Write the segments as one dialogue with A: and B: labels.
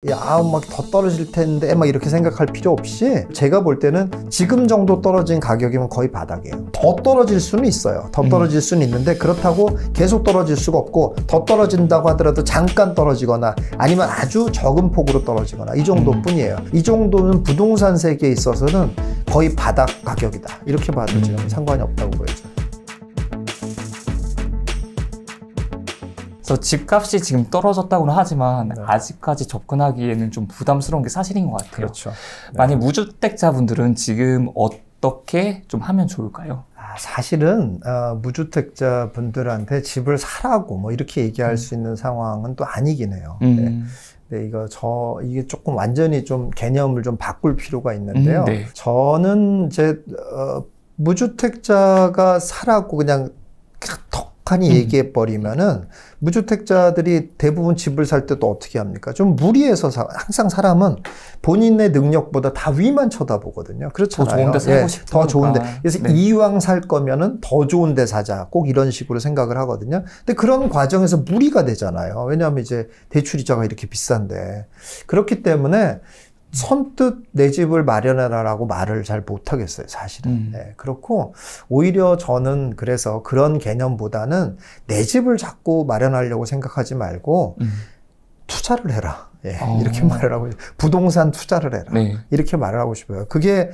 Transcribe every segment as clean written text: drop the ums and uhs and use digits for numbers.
A: 막 더 떨어질 텐데 막 이렇게 생각할 필요 없이 제가 볼 때는 지금 정도 떨어진 가격이면 거의 바닥이에요. 더 떨어질 수는 있어요. 더 떨어질 수는 있는데 그렇다고 계속 떨어질 수가 없고 더 떨어진다고 하더라도 잠깐 떨어지거나 아니면 아주 적은 폭으로 떨어지거나 이 정도뿐이에요. 이 정도는 부동산 세계에 있어서는 거의 바닥 가격이다. 이렇게 봐도 지금 상관이 없다고 보여져요.
B: 그래서 집값이 지금 떨어졌다고는 하지만 아직까지 접근하기에는 좀 부담스러운 게 사실인 것 같아요.
A: 그렇죠.
B: 만약 무주택자분들은 지금 어떻게 좀 하면 좋을까요?
A: 사실은 무주택자 분들한테 집을 사라고 뭐 이렇게 얘기할 수 있는 상황은 또 아니긴 해요. 네. 이게 조금 완전히 좀 개념을 좀 바꿀 필요가 있는데요.
B: 네.
A: 저는 이제 무주택자가 사라고 그냥 턱하니 얘기해 버리면은 무주택자들이 대부분 집을 살 때도 어떻게 합니까? 좀 무리해서 항상 사람은 본인의 능력보다 다 위만 쳐다보거든요. 그렇잖아요.
B: 더 좋은 데 살고 싶으니까.
A: 더 좋은데. 그래서 이왕 살 거면은 더 좋은 데 사자. 꼭 이런 식으로 생각을 하거든요. 근데 그런 과정에서 무리가 되잖아요. 왜냐하면 이제 대출이자가 이렇게 비싼데. 그렇기 때문에 선뜻 내 집을 마련해라라고 말을 잘 못하겠어요, 사실은. 네, 그렇고 오히려 저는 그래서 그런 개념보다는 내 집을 자꾸 마련하려고 생각하지 말고 투자를 해라. 이렇게 말을 하고 부동산 투자를 해라. 이렇게 말을 하고 싶어요. 그게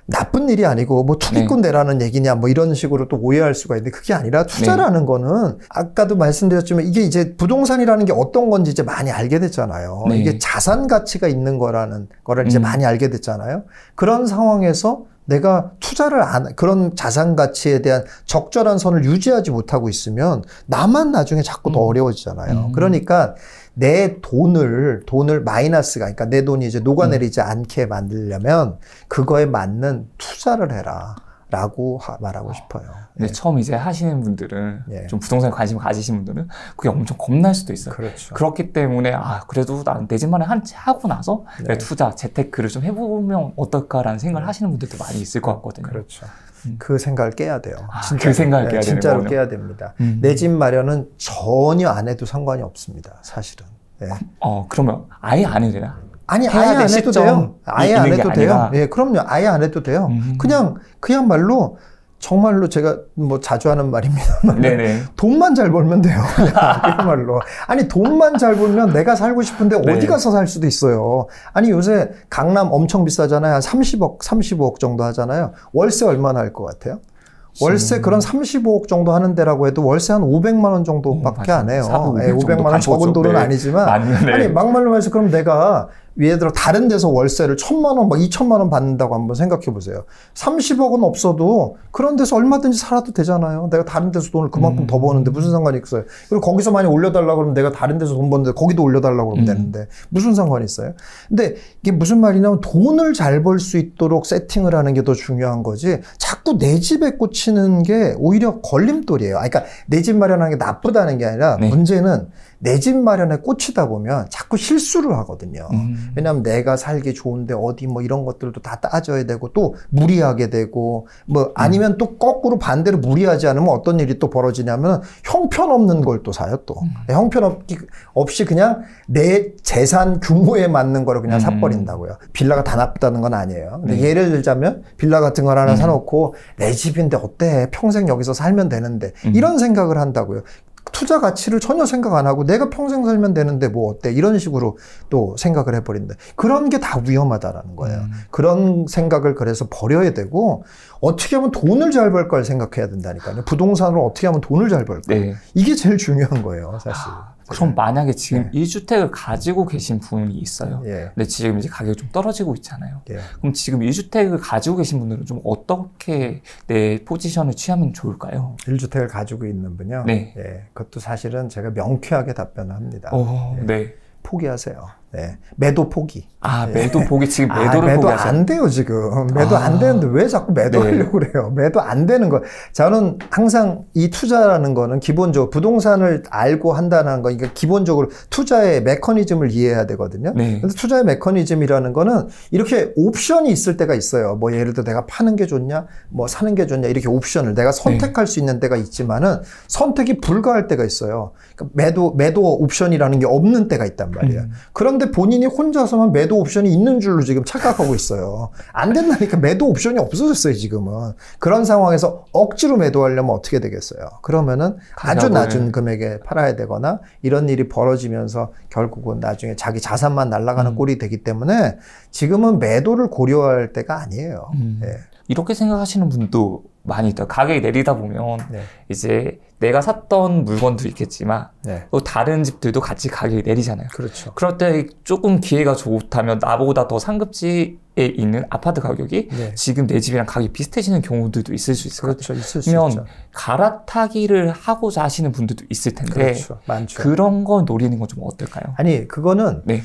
A: 나쁜 일이 아니고 뭐 투기꾼 되라는 얘기냐 뭐 이런 식으로 또 오해할 수가 있는데 그게 아니라 투자라는 거는 아까도 말씀드렸지만 이게 이제 부동산이라는 게 어떤 건지 이제 많이 알게 됐잖아요. 이게 자산 가치가 있는 거라는 거를 이제 많이 알게 됐잖아요. 그런 상황에서 내가 투자를 그런 자산 가치에 대한 적절한 선을 유지하지 못하고 있으면 나만 나중에 자꾸 더 어려워지잖아요. 그러니까 내 돈을 마이너스가, 그러니까 내 돈이 이제 녹아내리지 않게 만들려면 그거에 맞는 투자를 해라. 라고 말하고 싶어요.
B: 근데 처음 이제 하시는 분들은 좀 부동산에 관심을 가지신 분들은 그게 엄청 겁날 수도 있어요.
A: 그렇죠.
B: 그렇기 때문에 그래도 난 내 집 마련 한 채 하고 나서 투자, 재테크를 좀 해보면 어떨까라는 생각을 하시는 분들도 많이 있을 것 같거든요.
A: 그렇죠. 그 생각을 깨야 돼요.
B: 그 생각을 깨야
A: 진짜로 깨야 됩니다. 내 집 마련은 전혀 안 해도 상관이 없습니다. 사실은.
B: 그러면 아예 안 해도 되나?
A: 아니, 아예 안 해도 돼요. 아예 안 해도 돼요. 예, 그럼요. 아예 안 해도 돼요. 그냥말로 정말로 제가 뭐 자주 하는 말입니다만 돈만 잘 벌면 돼요. 그야말로. 아니 돈만 잘 벌면 내가 살고 싶은데 어디 가서 살 수도 있어요. 아니 요새 강남 엄청 비싸잖아요. 한 30억, 35억 정도 하잖아요. 월세 얼마나 할 것 같아요? 월세 그런 35억 정도 하는 데라고 해도 월세 한 500만 원 정도밖에 안 해요. 500만 원 적은 돈은 아니지만 아니 막말로 말해서 그럼 내가 예를 들어 다른 데서 월세를 1000만 원, 막 2000만 원 받는다고 한번 생각해 보세요. 30억은 없어도 그런 데서 얼마든지 살아도 되잖아요. 내가 다른 데서 돈을 그만큼 더 버는데 무슨 상관이 있어요. 그리고 거기서 많이 올려달라고 그러면 내가 다른 데서 돈 버는데 거기도 올려달라고 그러면 되는데 무슨 상관이 있어요. 근데 이게 무슨 말이냐면 돈을 잘 벌 수 있도록 세팅을 하는 게 더 중요한 거지 자꾸 내 집에 꽂히는 게 오히려 걸림돌이에요. 그러니까 내 집 마련하는 게 나쁘다는 게 아니라 문제는 내 집 마련에 꽂히다 보면 자꾸 실수를 하거든요. 왜냐하면 내가 살기 좋은데 어디 뭐 이런 것들도 다 따져야 되고 또 무리하게 되고 뭐 아니면 또 거꾸로 반대로 무리하지 않으면 어떤 일이 또 벌어지냐면 형편없는 걸 또 사요 또. 형편없이 그냥 내 재산 규모에 맞는 거를 그냥 사버린다고요. 빌라가 다 나쁘다는 건 아니에요. 근데 예를 들자면 빌라 같은 걸 하나 사놓고 내 집인데 어때? 평생 여기서 살면 되는데 이런 생각을 한다고요. 투자 가치를 전혀 생각 안 하고 내가 평생 살면 되는데 뭐 어때? 이런 식으로 또 생각을 해버린다. 그런 게 다 위험하다라는 거예요. 그런 생각을 그래서 버려야 되고 어떻게 하면 돈을 잘 벌까를 생각해야 된다니까요. 부동산으로 어떻게 하면 돈을 잘 벌까. 이게 제일 중요한 거예요, 사실.
B: 그럼 만약에 지금 1주택을 가지고 계신 분이 있어요. 근데 지금 이제 가격이 좀 떨어지고 있잖아요. 그럼 지금 1주택을 가지고 계신 분들은 좀 어떻게 내 포지션을 취하면 좋을까요?
A: 1주택을 가지고 있는 분요? 그것도 사실은 제가 명쾌하게 답변을 합니다. 포기하세요. 매도 포기.
B: 매도 포기. 지금 매도를
A: 매도
B: 포기하세요?
A: 안 돼요, 지금. 매도 안 되는데 왜 자꾸 매도하려고 그래요? 매도 안 되는 거. 저는 항상 이 투자라는 거는 기본적으로 부동산을 알고 한다는 거, 그러니까 기본적으로 투자의 메커니즘을 이해해야 되거든요. 근데 투자의 메커니즘이라는 거는 이렇게 옵션이 있을 때가 있어요. 뭐 예를 들어 내가 파는 게 좋냐, 뭐 사는 게 좋냐, 이렇게 옵션을 내가 선택할 수 있는 때가 있지만은 선택이 불가할 때가 있어요. 그러니까 매도 옵션이라는 게 없는 때가 있단 말이에요. 그런데 근데 본인이 혼자서만 매도 옵션이 있는 줄로 지금 착각하고 있어요. 안 된다니까. 매도 옵션이 없어졌어요, 지금은. 그런 상황에서 억지로 매도하려면 어떻게 되겠어요? 그러면은 아주 낮은 금액에 팔아야 되거나 이런 일이 벌어지면서 결국은 나중에 자기 자산만 날아가는 꼴이 되기 때문에 지금은 매도를 고려할 때가 아니에요. 예.
B: 이렇게 생각하시는 분도 많이 있다. 가격이 내리다 보면
A: 네.
B: 이제 내가 샀던 물건도 있겠지만
A: 네.
B: 또 다른 집들도 같이 가격이 내리잖아요.
A: 그렇죠.
B: 그럴 때 조금 기회가 좋다면 나보다 더 상급지에 있는 아파트 가격이
A: 네.
B: 지금 내 집이랑 가격이 비슷해지는 경우들도 있을 수 있을 것
A: 그렇죠.
B: 같아요.
A: 있을 수 있죠.
B: 갈아타기를 하고자 하시는 분들도 있을 텐데
A: 그렇죠. 많죠.
B: 그런 걸 노리는 건 좀 어떨까요?
A: 아니 그거는
B: 네.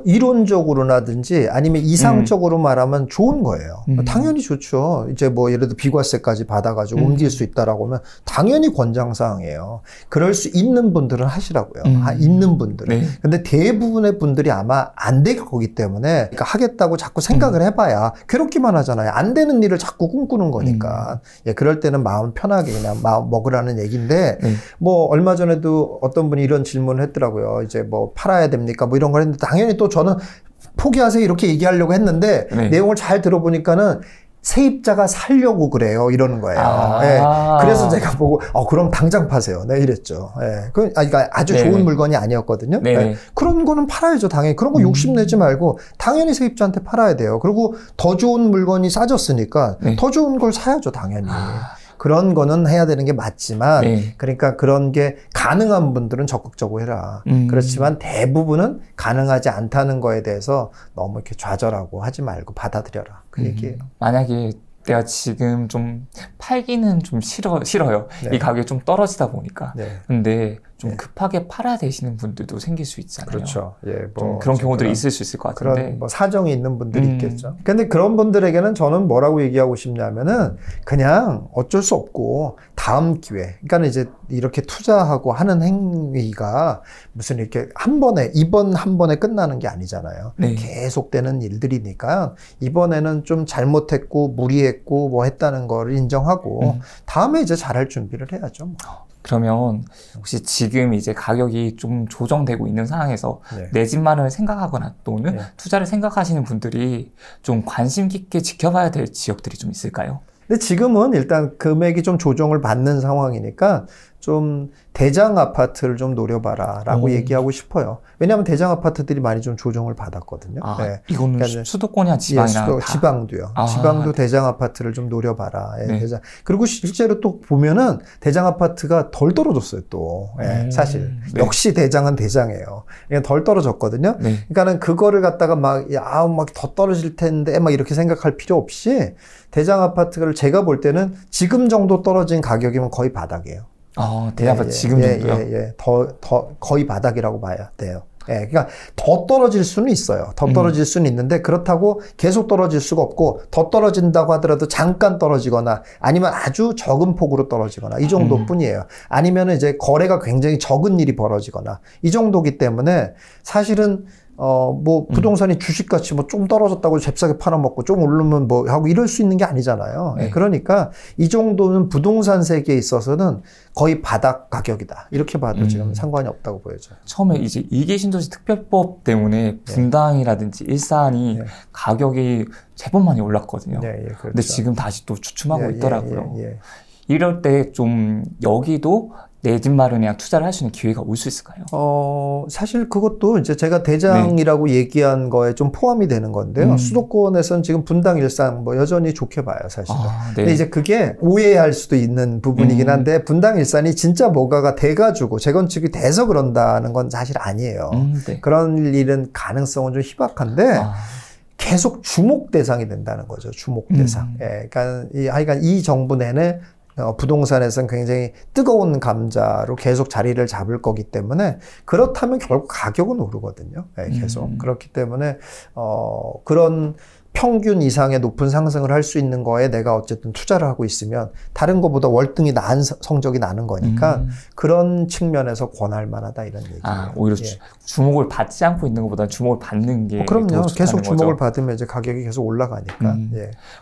A: 이론적으로라든지 아니면 이상적으로 말하면 좋은 거예요. 당연히 좋죠. 이제 뭐 예를 들어 비과세까지 받아가지고 옮길 수 있다라고 하면 당연히 권장사항이에요. 그럴 수 있는 분들은 하시라고요. 있는 분들은.
B: 네.
A: 근데 대부분의 분들이 아마 안 될 거기 때문에 그러니까 하겠다고 자꾸 생각을 해봐야 괴롭기만 하잖아요. 안 되는 일을 자꾸 꿈꾸는 거니까. 예, 그럴 때는 마음 편하게 그냥 마음 먹으라는 얘기인데 뭐 얼마 전에도 어떤 분이 이런 질문을 했더라고요. 이제 뭐 팔아야 됩니까? 뭐 이런 걸 했는데 당연히 또 저는 포기하세요 이렇게 얘기하려고 했는데 내용을 잘 들어보니까는 세입자가 살려고 그래요. 이러는 거예요. 예. 그래서 제가 보고, 그럼 당장 파세요. 네, 이랬죠. 예. 그러니까 아주 좋은 물건이 아니었거든요. 예. 그런 거는 팔아야죠, 당연히. 그런 거 욕심내지 말고, 당연히 세입자한테 팔아야 돼요. 그리고 더 좋은 물건이 싸졌으니까, 더 좋은 걸 사야죠, 당연히. 그런 거는 해야 되는 게 맞지만, 그러니까 그런 게 가능한 분들은 적극적으로 해라. 그렇지만 대부분은 가능하지 않다는 거에 대해서 너무 이렇게 좌절하고 하지 말고 받아들여라. 그 얘기예요.
B: 만약에 내가 지금 좀 팔기는 좀 싫어요. 이 가격이 좀 떨어지다 보니까. 근데 좀 급하게 팔아야 되시는 분들도 생길 수 있잖아요.
A: 그렇죠. 예,
B: 뭐 그런 경우들이 있을 수 있을 것 같은데.
A: 그런 뭐 사정이 있는 분들이 있겠죠. 근데 그런 분들에게는 저는 뭐라고 얘기하고 싶냐면은 그냥 어쩔 수 없고 다음 기회. 그러니까 이제 이렇게 투자하고 하는 행위가 무슨 이렇게 이번 한 번에 끝나는 게 아니잖아요. 계속되는 일들이니까 이번에는 좀 잘못했고 무리했고 뭐 했다는 걸 인정하고 다음에 이제 잘할 준비를 해야죠. 뭐.
B: 그러면 혹시 지금 이제 가격이 좀 조정되고 있는 상황에서 내 집 마련을 생각하거나 또는 투자를 생각하시는 분들이 좀 관심 깊게 지켜봐야 될 지역들이 좀 있을까요?
A: 근데 지금은 일단 금액이 좀 조정을 받는 상황이니까 좀 대장 아파트를 좀 노려봐라 라고 얘기하고 싶어요. 왜냐하면 대장 아파트들이 많이 좀 조정을 받았거든요.
B: 이거는 그러니까 수도권이나 지방이나 다?
A: 지방도요. 지방도 대장 아파트를 좀 노려봐라. 대장. 그리고 실제로 또 보면은 대장 아파트가 덜 떨어졌어요 또. 사실 역시 대장은 대장이에요. 그냥 덜 떨어졌거든요. 그러니까는 그거를 갖다가 막 더 떨어질 텐데 막 이렇게 생각할 필요 없이 대장 아파트를 제가 볼 때는 지금 정도 떨어진 가격이면 거의 바닥이에요.
B: 대장 아파트 지금 정도요?
A: 거의 바닥이라고 봐야 돼요. 그러니까 더 떨어질 수는 있어요. 더 떨어질 수는 있는데 그렇다고 계속 떨어질 수가 없고 더 떨어진다고 하더라도 잠깐 떨어지거나 아니면 아주 적은 폭으로 떨어지거나 이 정도뿐이에요. 아니면 이제 거래가 굉장히 적은 일이 벌어지거나 이 정도기 때문에 사실은 뭐 부동산이 주식같이 뭐 좀 떨어졌다고 잽싸게 팔아먹고 좀 오르면 뭐 하고 이럴 수 있는 게 아니잖아요. 그러니까 이 정도는 부동산 세계에 있어서는 거의 바닥 가격이다. 이렇게 봐도 지금 상관이 없다고 보여져요.
B: 처음에 이제 이기 신도시 특별법 때문에 분당이라든지 일산이 가격이 제법 많이 올랐거든요.
A: 그렇죠.
B: 근데 지금 다시 또 주춤하고 있더라고요. 이럴 때 좀 여기도 내 집 마련이랑 투자를 할 수 있는 기회가 올 수 있을까요?
A: 사실 그것도 이제 제가 대장이라고 얘기한 거에 좀 포함이 되는 건데요. 수도권에서는 지금 분당, 일산 뭐 여전히 좋게 봐요, 사실은. 근데 이제 그게 오해할 수도 있는 부분이긴 한데 분당, 일산이 진짜 뭐가가 돼가지고 재건축이 돼서 그런다는 건 사실 아니에요. 그런 일은 가능성은 좀 희박한데 계속 주목 대상이 된다는 거죠. 주목 대상. 그러니까 하여간 이 정부 내내 부동산에서는 굉장히 뜨거운 감자로 계속 자리를 잡을 거기 때문에 그렇다면 결국 가격은 오르거든요. 계속. 그렇기 때문에 그런 평균 이상의 높은 상승을 할 수 있는 거에 내가 어쨌든 투자를 하고 있으면 다른 것보다 월등히 나은 성적이 나는 거니까 그런 측면에서 권할 만하다 이런 얘기예요.
B: 오히려 주목을 받지 않고 있는 것보다 주목을 받는 게
A: 그럼요. 계속 주목을
B: 거죠.
A: 받으면 이제 가격이 계속 올라가니까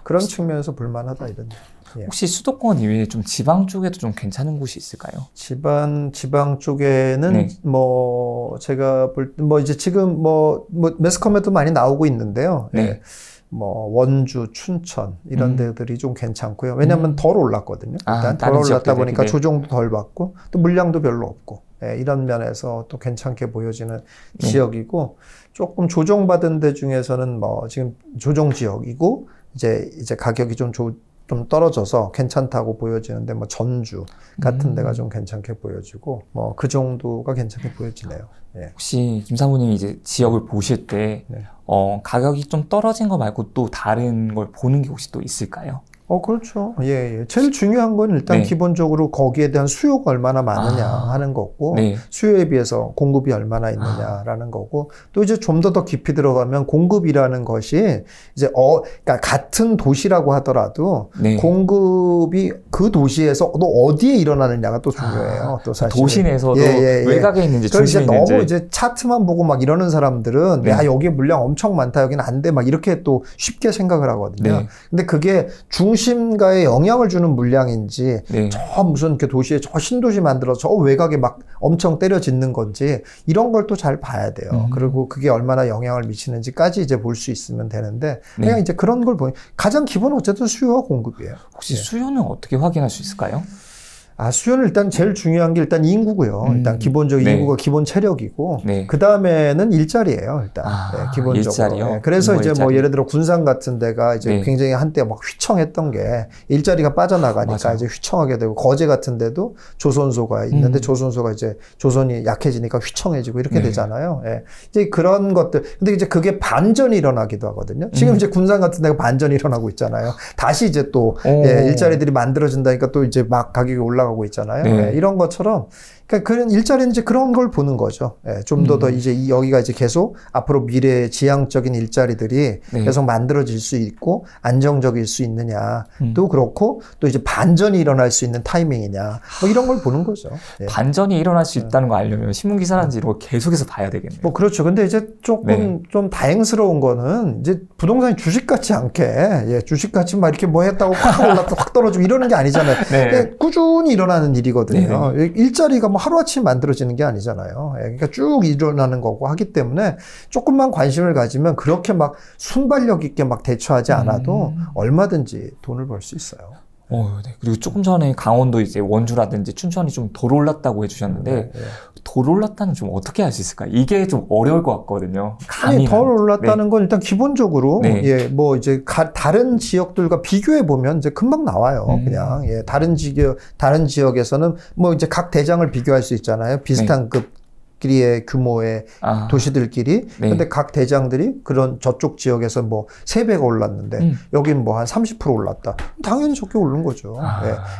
A: 그런 측면에서 볼만하다 이런 얘기.
B: 혹시 수도권 이외에 좀 지방 쪽에도 좀 괜찮은 곳이 있을까요?
A: 지방 쪽에는 뭐 제가 볼 때 뭐 이제 지금 뭐 매스컴에도 많이 나오고 있는데요. 뭐 원주, 춘천 이런 데들이 좀 괜찮고요. 왜냐하면 덜 올랐거든요. 일단 덜 올랐다 보니까 조정도 덜 받고 또 물량도 별로 없고 이런 면에서 또 괜찮게 보여지는 지역이고, 조금 조정받은 데 중에서는 뭐 지금 조정 지역이고 이제 가격이 좀 떨어져서 괜찮다고 보여지는데, 뭐 전주 같은 데가 좀 괜찮게 보여지고, 뭐 그 정도가 괜찮게 보여지네요.
B: 혹시 김 사모님이 이제 지역을 보실 때 가격이 좀 떨어진 거 말고 또 다른 걸 보는 게 혹시 또 있을까요?
A: 그렇죠. 제일 중요한 건 일단 기본적으로 거기에 대한 수요가 얼마나 많으냐 하는 거고, 수요에 비해서 공급이 얼마나 있느냐라는 거고, 또 이제 좀 더 깊이 들어가면 공급이라는 것이 이제 그러니까 같은 도시라고 하더라도 공급이 그 도시에서 또 어디에 일어나느냐가 또 중요해요. 또 사실
B: 도시 내에서도 외곽에 있는지 중심에 있는지.
A: 너무 이제 차트만 보고 막 이러는 사람들은 야, 여기에 물량 엄청 많다, 여기는 안 돼, 막 이렇게 또 쉽게 생각을 하거든요. 근데 그게 중심가에 영향을 주는 물량인지 저 무슨 이렇게 도시에 저 신도시 만들어서 저 외곽에 막 엄청 때려 짓는 건지, 이런 걸 또 잘 봐야 돼요. 그리고 그게 얼마나 영향을 미치는지까지 이제 볼 수 있으면 되는데, 그냥 이제 그런 걸 보니 가장 기본은 어쨌든 수요와 공급이에요.
B: 혹시 수요는 어떻게 확인할 수 있을까요?
A: 수요는 일단 제일 중요한 게 일단 인구고요. 일단 기본적인 인구가 기본 체력이고, 그 다음에는 일자리예요. 일단 기본적으로.
B: 일자리요?
A: 그래서 이제 뭐 예를 들어 군산 같은 데가 이제 굉장히 한때 막 휘청했던 게 일자리가 빠져나가니까 이제 휘청하게 되고, 거제 같은 데도 조선소가 있는데 조선소가 이제 조선이 약해지니까 휘청해지고 이렇게 되잖아요. 이제 그런 것들. 근데 이제 그게 반전이 일어나기도 하거든요. 지금 이제 군산 같은 데가 반전이 일어나고 있잖아요. 다시 이제 또 일자리들이 만들어진다니까 또 이제 막 가격이 올라가고 있잖아요. 이런 것처럼, 그러니까 그런 일자리는 이제 그런 걸 보는 거죠. 좀 더 이제 여기가 이제 계속 앞으로 미래 지향적인 일자리들이 계속 만들어질 수 있고 안정적일 수 있느냐, 또 그렇고 또 이제 반전이 일어날 수 있는 타이밍이냐, 뭐 이런 걸 보는 거죠.
B: 반전이 일어날 수 있다는 거 알려면 신문 기사라든지 이런 거 계속해서 봐야 되겠네요.
A: 뭐 그렇죠. 근데 이제 조금 좀 다행스러운 거는 이제 부동산이 주식 같지 않게 주식 같이 막 이렇게 뭐 했다고 확 올랐다 확 떨어지고 이러는 게 아니잖아요. 꾸준히 일어나는 일이거든요. 일자리가 뭐 하루아침에 만들어지는 게 아니잖아요. 그러니까 쭉 일어나는 거고 하기 때문에 조금만 관심을 가지면 그렇게 막 순발력 있게 막 대처하지 않아도 얼마든지 돈을 벌 수 있어요.
B: 그리고 조금 전에 강원도 이제 원주라든지 춘천이 좀 덜 올랐다고 해주셨는데, 덜 올랐다는 좀 어떻게 알 수 있을까요? 이게 좀 어려울 것 같거든요.
A: 아니, 덜 올랐다는 건 일단 기본적으로 뭐 이제 다른 지역들과 비교해 보면 이제 금방 나와요. 그냥 다른 지역에서는 뭐 이제 각 대장을 비교할 수 있잖아요. 비슷한 급끼리의 규모의 도시들끼리. 근데 각 대장들이 그런 저쪽 지역에서 뭐 3배가 올랐는데 여긴 뭐 한 30% 올랐다. 당연히 적게 오른 거죠.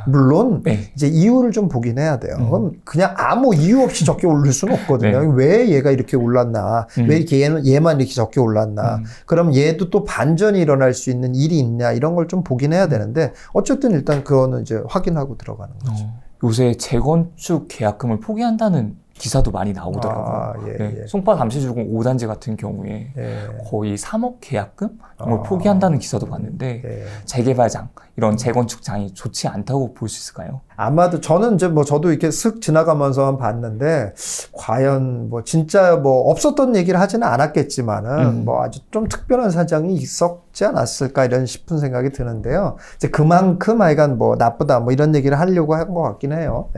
A: 물론 이제 이유를 좀 보긴 해야 돼요. 그럼 그냥 아무 이유 없이 적게 오를 수는 없거든요. 왜 얘가 이렇게 올랐나? 왜 이렇게 얘만 이렇게 적게 올랐나? 그럼 얘도 또 반전이 일어날 수 있는 일이 있냐? 이런 걸 좀 보긴 해야 되는데, 어쨌든 일단 그거는 이제 확인하고 들어가는 거죠.
B: 요새 재건축 계약금을 포기한다는 기사도 많이 나오더라고요. 송파 잠실주공 5단지 같은 경우에 거의 3억 계약금? 이걸 포기한다는 기사도 봤는데, 재개발장, 이런 재건축장이 좋지 않다고 볼 수 있을까요?
A: 아마도 저는 이제 뭐 저도 이렇게 슥 지나가면서 봤는데, 과연 뭐 진짜 뭐 없었던 얘기를 하지는 않았겠지만은 뭐 아주 좀 특별한 사정이 있었지 않았을까 이런 싶은 생각이 드는데요. 이제 그만큼 하여간 뭐 나쁘다 뭐 이런 얘기를 하려고 한 것 같긴 해요.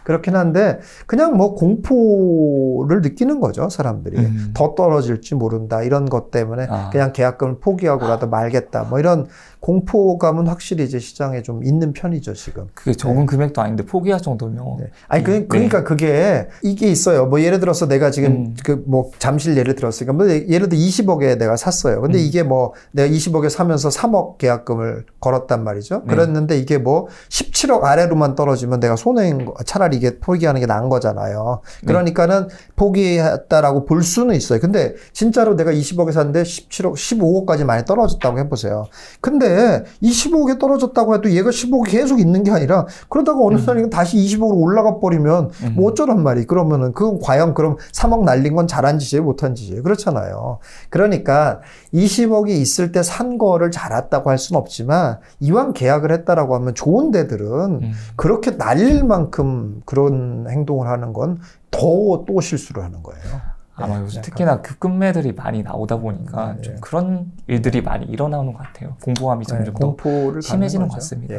A: 그렇긴 한데 그냥 뭐 공포를 느끼는 거죠, 사람들이. 더 떨어질지 모른다 이런 것 때문에 그냥 계약금을 포기하고라도 말겠다 뭐 이런 공포감은 확실히 이제 시장에 좀 있는 편이죠, 지금.
B: 그게 적은 금액도 아닌데 포기할 정도면.
A: 아니, 그러니까 그게, 이게 있어요. 뭐 예를 들어서 내가 지금 뭐 잠실 예를 들었으니까, 뭐 예를 들어 20억에 내가 샀어요. 근데 이게 뭐 내가 20억에 사면서 3억 계약금을 걸었단 말이죠. 그랬는데 이게 뭐 17억 아래로만 떨어지면 내가 손해인 거, 차라리 이게 포기하는 게 나은 거잖아요. 그러니까는 포기했다라고 볼 수는 있어요. 근데 진짜로 내가 20억에 샀는데 17억, 15억까지 많이 떨어졌다고 해보세요. 근데 근데 이 15억에 떨어졌다고 해도 얘가 15억이 계속 있는 게 아니라 그러다가 어느 날에 다시 20억으로 올라가 버리면 뭐 어쩌란 말이. 그러면은 그건 과연 그럼 3억 날린 건 잘한 짓이에요, 못한 짓이에요. 그렇잖아요. 그러니까 20억이 있을 때 산 거를 잘했다고 할 수는 없지만 이왕 계약을 했다라고 하면 좋은 데들은 그렇게 날릴 만큼 그런 행동을 하는 건 또 실수를 하는 거예요.
B: 아마 요즘 특히나 급금매들이 많이 나오다 보니까 좀 그런 일들이 많이 일어나는 것 같아요. 공포감이 점점 더 심해지는 것 같습니다.